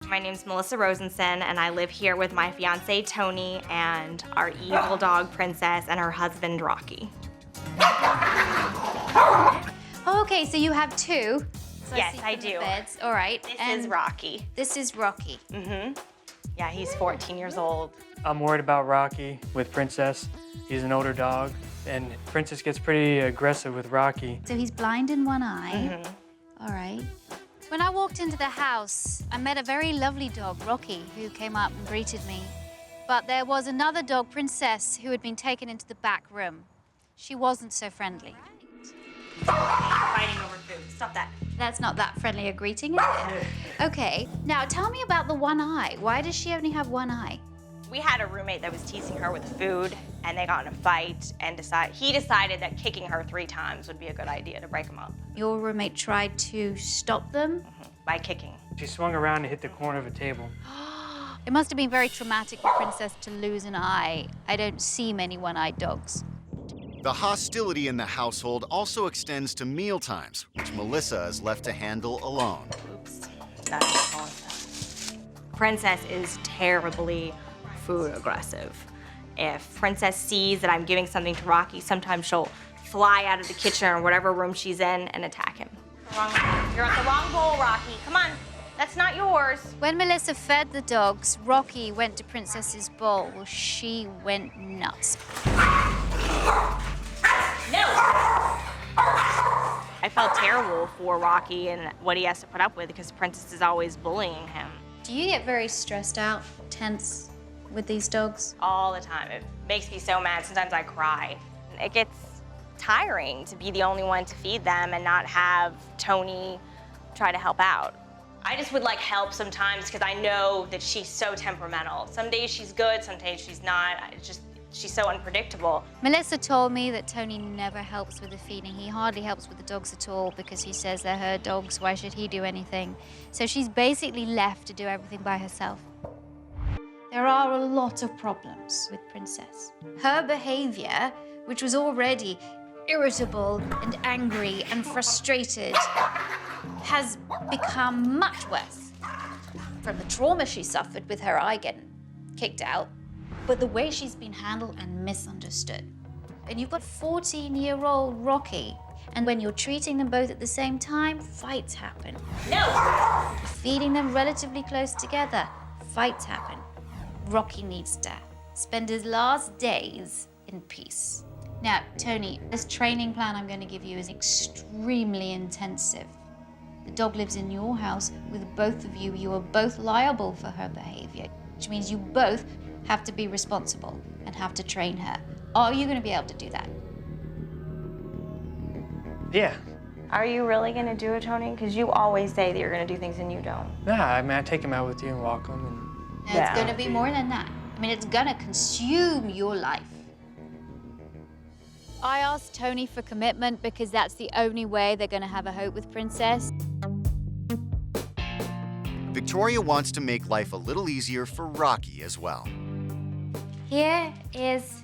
My name's Melissa Rosenson, and I live here with my fiance, Tony, and our evil dog, Princess, and her husband, Rocky. Okay, so you have two. So Yes, see I from the do. beds. All right. This is Rocky. This is Rocky. Mm-hmm. Yeah, he's 14 years old. I'm worried about Rocky with Princess. He's an older dog, and Princess gets pretty aggressive with Rocky. So he's blind in one eye. Mm-hmm. All right. When I walked into the house, I met a very lovely dog, Rocky, who came up and greeted me. But there was another dog, Princess, who had been taken into the back room. She wasn't so friendly. Fighting over food. Stop that. That's not that friendly a greeting, is it? Okay. Now, tell me about the one eye. Why does she only have one eye? We had a roommate that was teasing her with food, and they got in a fight, and he decided that kicking her 3 times would be a good idea to break them up. Your roommate tried to stop them? By kicking. She swung around and hit the corner of a table. It must have been very traumatic for Princess to lose an eye. I don't see many one-eyed dogs. The hostility in the household also extends to mealtimes, which Melissa is left to handle alone. Oops. That's Melissa. Princess is terribly food aggressive. If Princess sees that I'm giving something to Rocky, sometimes she'll fly out of the kitchen or whatever room she's in and attack him. You're at the wrong bowl, Rocky. Come on, that's not yours. When Melissa fed the dogs, Rocky went to Princess's bowl. Well, she went nuts. No! I felt terrible for Rocky and what he has to put up with because Princess is always bullying him. Do you get very stressed out, tense with these dogs? All the time. It makes me so mad. Sometimes I cry. It gets tiring to be the only one to feed them and not have Tony try to help out. I just would like help sometimes because I know that she's so temperamental. Some days she's good, some days she's not. She's so unpredictable. Melissa told me that Tony never helps with the feeding. He hardly helps with the dogs at all because he says they're her dogs. Why should he do anything? So she's basically left to do everything by herself. There are a lot of problems with Princess. Her behavior, which was already irritable and angry and frustrated, has become much worse from the trauma she suffered with her eye getting kicked out, but the way she's been handled and misunderstood. And you've got 14-year-old Rocky, and when you're treating them both at the same time, fights happen. No! Feeding them relatively close together, fights happen. Rocky needs to spend his last days in peace. Now, Tony, this training plan I'm going to give you is extremely intensive. The dog lives in your house with both of you. You are both liable for her behavior, which means you both have to be responsible and have to train her. Are you going to be able to do that? Yeah. Are you really gonna do it, Tony? Because you always say that you're gonna do things and you don't. Nah, I mean, I take him out with you and walk him. No, it's going to be more than that. I mean, it's going to consume your life. I asked Tony for commitment because that's the only way they're going to have a hope with Princess. Victoria wants to make life a little easier for Rocky as well. Here is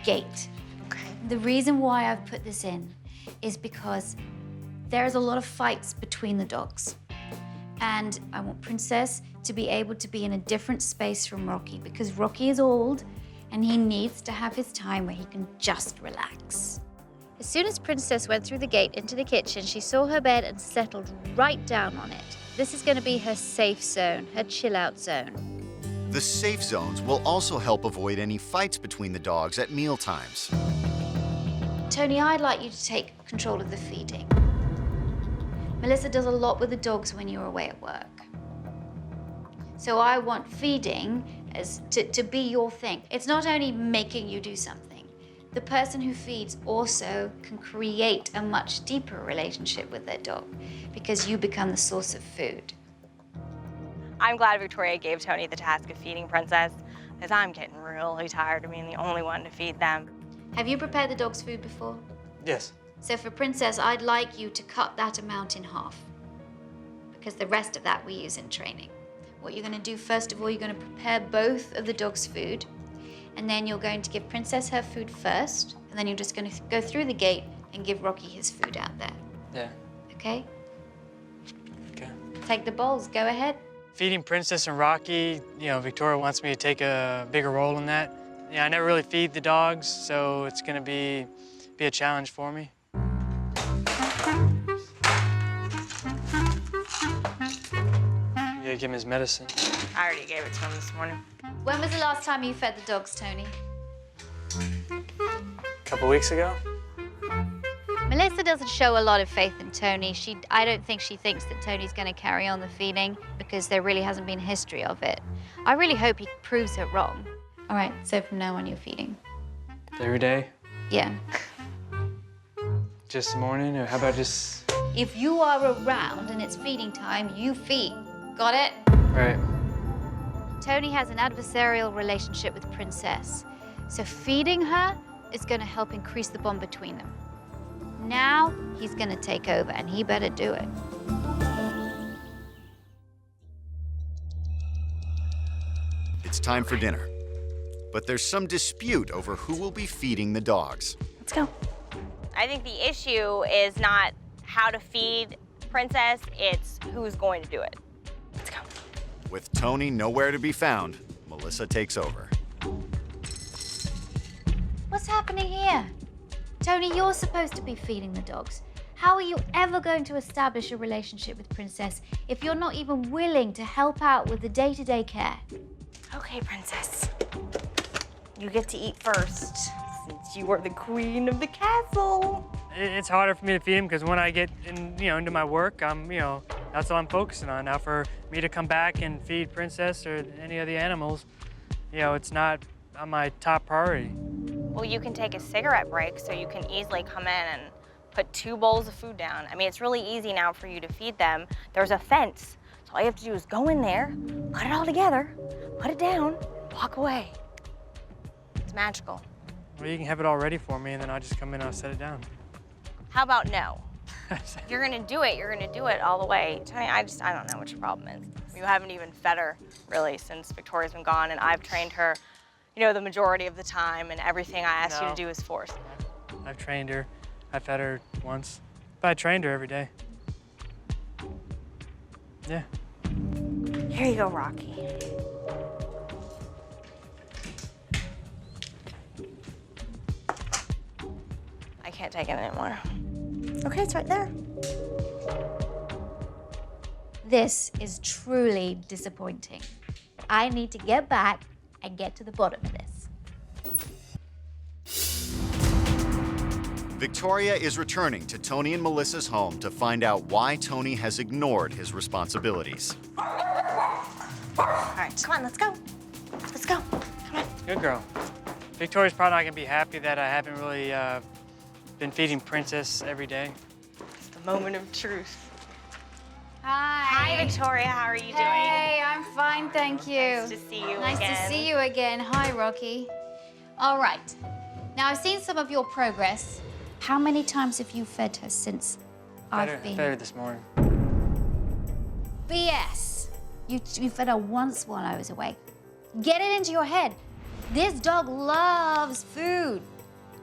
gate. Okay. The reason why I've put this in is because there's a lot of fights between the dogs. And I want Princess to be able to be in a different space from Rocky because Rocky is old and he needs to have his time where he can just relax. As soon as Princess went through the gate into the kitchen, she saw her bed and settled right down on it. This is going to be her safe zone, her chill-out zone. The safe zones will also help avoid any fights between the dogs at meal times. Tony, I'd like you to take control of the feeding. Melissa does a lot with the dogs when you're away at work. So I want feeding as to be your thing. It's not only making you do something. The person who feeds also can create a much deeper relationship with their dog because you become the source of food. I'm glad Victoria gave Tony the task of feeding Princess because I'm getting really tired of being the only one to feed them. Have you prepared the dog's food before? Yes. So for Princess, I'd like you to cut that amount in half because the rest of that we use in training. What you're going to do, first of all, you're going to prepare both of the dog's food, and then you're going to give Princess her food first, and then you're just going to go through the gate and give Rocky his food out there. Yeah. Okay? Okay. Take the bowls. Go ahead. Feeding Princess and Rocky, you know, Victoria wants me to take a bigger role in that. Yeah, I never really feed the dogs, so it's gonna be a challenge for me. Yeah, give him his medicine. I already gave it to him this morning. When was the last time you fed the dogs, Tony? A couple weeks ago. Melissa doesn't show a lot of faith in Tony. I don't think she thinks that Tony's going to carry on the feeding because there really hasn't been a history of it. I really hope he proves her wrong. All right, so from now on you're feeding. Every day? Yeah. Just the morning, or how about just... If you are around and it's feeding time, you feed. Got it? Right. Tony has an adversarial relationship with Princess, so feeding her is going to help increase the bond between them. Now he's going to take over, and he better do it. It's time for dinner. But there's some dispute over who will be feeding the dogs. Let's go. I think the issue is not how to feed Princess, it's who's going to do it. Let's go. With Tony nowhere to be found, Melissa takes over. What's happening here? Tony, you're supposed to be feeding the dogs. How are you ever going to establish a relationship with Princess if you're not even willing to help out with the day-to-day care? Okay, Princess. You get to eat first, since you are the queen of the castle. It's harder for me to feed him because when I get into my work, that's all I'm focusing on. Now for me to come back and feed Princess or any of the animals, it's not on my top priority. Well, you can take a cigarette break so you can easily come in and put 2 bowls of food down. I mean, it's really easy now for you to feed them. There's a fence, so all you have to do is go in there, put it all together, put it down, walk away. It's magical. Well, you can have it all ready for me, and then I'll just come in and I'll set it down. How about no? If you're gonna do it all the way. Tony, I don't know what your problem is. You haven't even fed her, really, since Victoria's been gone, and I've trained her, the majority of the time, and everything I ask you to do is forced. I've trained her. I fed her once, but I trained her every day. Yeah. Here you go, Rocky. I can't take it anymore. Okay, it's right there. This is truly disappointing. I need to get back and get to the bottom of this. Victoria is returning to Tony and Melissa's home to find out why Tony has ignored his responsibilities. All right, come on, let's go. Let's go. Come on. Good girl. Victoria's probably not gonna be happy that I haven't really been feeding Princess every day. It's the moment of truth. Hi. Hi, Victoria. How are you doing? Hey, I'm fine, thank you. Nice to see you Nice again. to see you again. Hi, Rocky. All right. Now, I've seen some of your progress. How many times have you fed her since I've been? I fed her this morning. BS. You fed her once while I was away. Get it into your head. This dog loves food.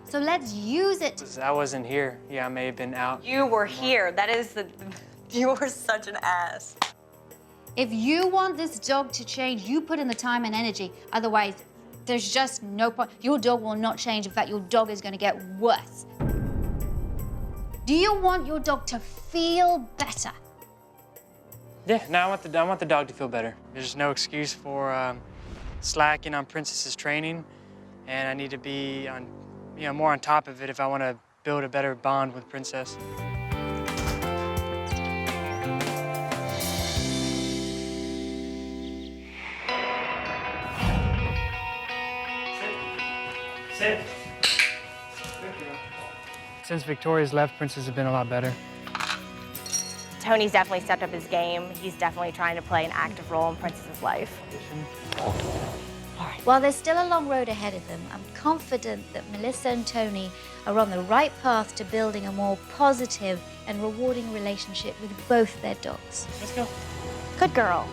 So let's use it. I wasn't here. Yeah, I may have been out. You were here. That is you were such an ass. If you want this dog to change, you put in the time and energy. Otherwise, there's just no point. Your dog will not change. In fact, your dog is going to get worse. Do you want your dog to feel better? Yeah, no, I want the dog to feel better. There's no excuse for slacking on Princess's training, and I need to be on, more on top of it if I want to build a better bond with Princess. Sit. Since Victoria's left, Princess has been a lot better. Tony's definitely stepped up his game. He's definitely trying to play an active role in Princess's life. While there's still a long road ahead of them, I'm confident that Melissa and Tony are on the right path to building a more positive and rewarding relationship with both their dogs. Let's go. Good girl.